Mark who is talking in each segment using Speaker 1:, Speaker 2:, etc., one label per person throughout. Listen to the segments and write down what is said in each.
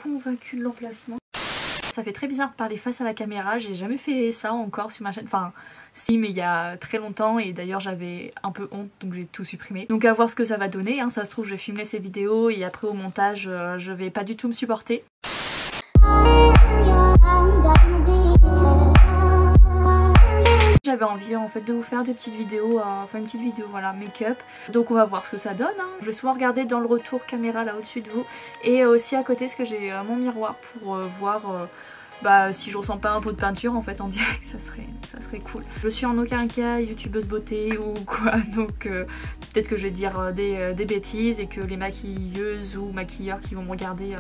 Speaker 1: convaincue de l'emplacement. Ça fait très bizarre de parler face à la caméra, j'ai jamais fait ça encore sur ma chaîne, enfin si mais il y a très longtemps et d'ailleurs j'avais un peu honte donc j'ai tout supprimé. Donc à voir ce que ça va donner, hein. Ça se trouve je vais filmer ces vidéos et après au montage je vais pas du tout me supporter. J'avais envie en fait de vous faire des petites vidéos, enfin une petite vidéo voilà make-up. Donc on va voir ce que ça donne, hein. Je vais souvent regarder dans le retour caméra là au-dessus de vous. Et aussi à côté parce que j'ai mon miroir pour voir si je ressens pas un pot de peinture en fait en direct, ça serait cool. Je suis en aucun cas youtubeuse beauté ou quoi, donc peut-être que je vais dire des bêtises et que les maquilleuses ou maquilleurs qui vont me regarder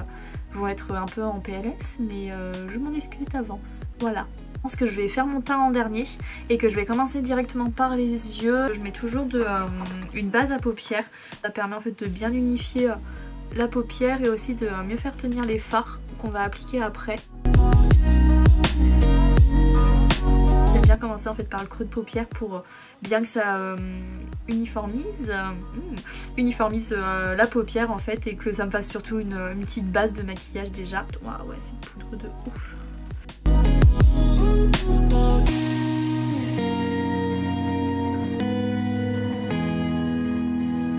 Speaker 1: vont être un peu en PLS, mais je m'en excuse d'avance, voilà. Je pense que je vais faire mon teint en dernier et que je vais commencer directement par les yeux. Je mets toujours une base à paupières, ça permet en fait de bien unifier la paupière et aussi de mieux faire tenir les fards qu'on va appliquer après. J'aime bien commencer en fait par le creux de paupière pour bien que ça uniformise la paupière en fait et que ça me fasse surtout une petite base de maquillage déjà. Waouh, ouais, c'est une poudre de ouf.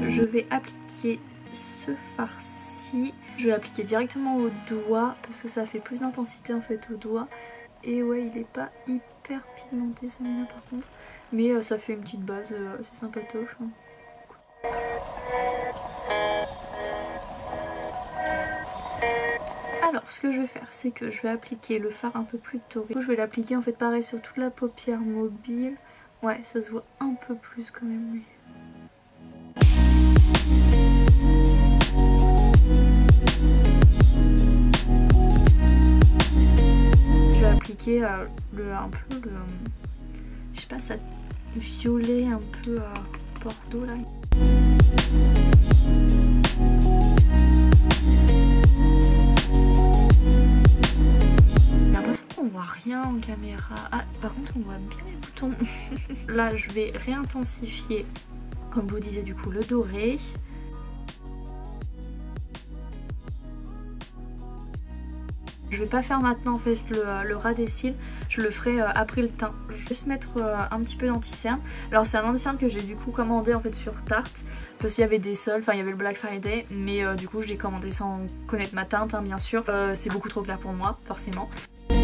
Speaker 1: Je vais appliquer ce fard-ci. Je vais l'appliquer directement au doigt parce que ça fait plus d'intensité en fait au doigt. Et ouais, il est pas hyper pigmenté celui-là par contre. Mais ça fait une petite base assez sympatoche. Hein. Alors ce que je vais faire c'est que je vais appliquer le fard un peu plus doré. Je vais l'appliquer en fait pareil sur toute la paupière mobile. Ouais, ça se voit un peu plus quand même lui. Je vais appliquer je sais pas, ça violet un peu bordeaux là. J'ai l'impression qu'on voit rien en caméra. Ah, par contre on voit bien les boutons. Là je vais réintensifier, comme je vous disais du coup, le doré. Je vais pas faire maintenant en fait le ras des cils, je le ferai après le teint. Je vais juste mettre un petit peu d'anti-cerne. Alors c'est un anti-cerne que j'ai du coup commandé en fait sur Tarte parce qu'il y avait des soldes, enfin il y avait le Black Friday, mais du coup je l'ai commandé sans connaître ma teinte hein, bien sûr. C'est beaucoup trop clair pour moi forcément. Là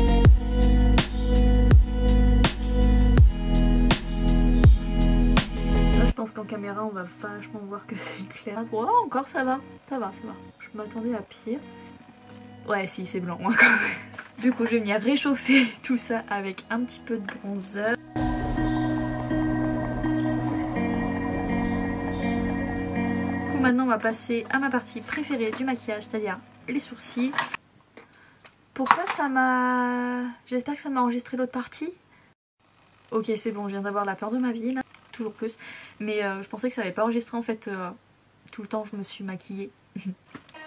Speaker 1: je pense qu'en caméra on va vachement voir que c'est clair. Oh, encore ça va. Je m'attendais à pire. Ouais si c'est blanc hein, quand même. Du coup je vais venir réchauffer tout ça avec un petit peu de bronzer. Maintenant on va passer à ma partie préférée du maquillage, c'est-à-dire les sourcils. Pourquoi ça m'a... J'espère que ça m'a enregistré l'autre partie. Ok c'est bon, je viens d'avoir la peur de ma vie là. Toujours plus. Mais je pensais que ça n'avait pas enregistré en fait tout le temps je me suis maquillée.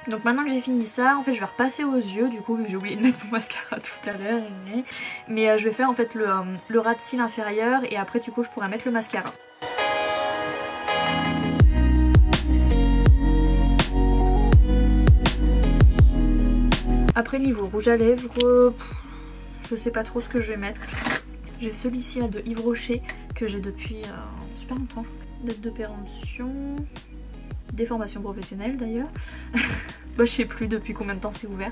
Speaker 1: Donc maintenant que j'ai fini ça, en fait je vais repasser aux yeux, du coup vu que j'ai oublié de mettre mon mascara tout à l'heure. Mais je vais faire en fait le ras de cils inférieur et après du coup je pourrai mettre le mascara. Après niveau rouge à lèvres, je sais pas trop ce que je vais mettre. J'ai celui-ci là de Yves Rocher que j'ai depuis super longtemps. Date de péremption... Déformation professionnelle d'ailleurs. Bah, je sais plus depuis combien de temps c'est ouvert.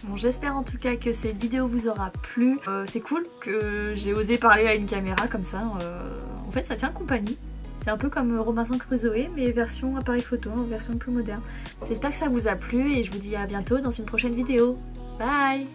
Speaker 1: Bon, j'espère en tout cas que cette vidéo vous aura plu. C'est cool que j'ai osé parler à une caméra comme ça. En fait ça tient compagnie. C'est un peu comme Robinson Crusoe mais version appareil photo, version plus moderne. J'espère que ça vous a plu et je vous dis à bientôt dans une prochaine vidéo. Bye!